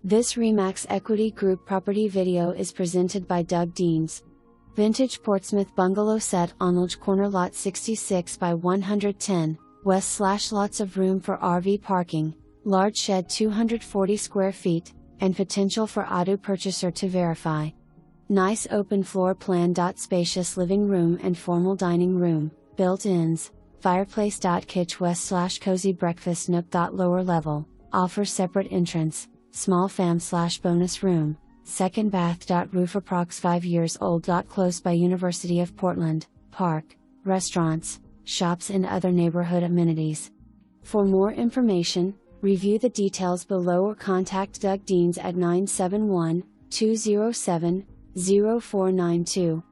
This Remax Equity Group property video is presented by Doug Deines. Vintage Portsmouth Bungalow set on Old Corner lot 66 by 110, west / lots of room for RV parking, large shed 240 square feet, and potential for auto purchaser to verify. Nice open floor plan. Spacious living room and formal dining room, built-ins, fireplace.Kitch west / cozy breakfast nook.Lower level, offers separate entrance, small fam / bonus room, second bath.Roof approx 5 years old.Close by University of Portland, park, restaurants, shops and other neighborhood amenities. For more information, review the details below or contact Doug Deines at 971-207-0492.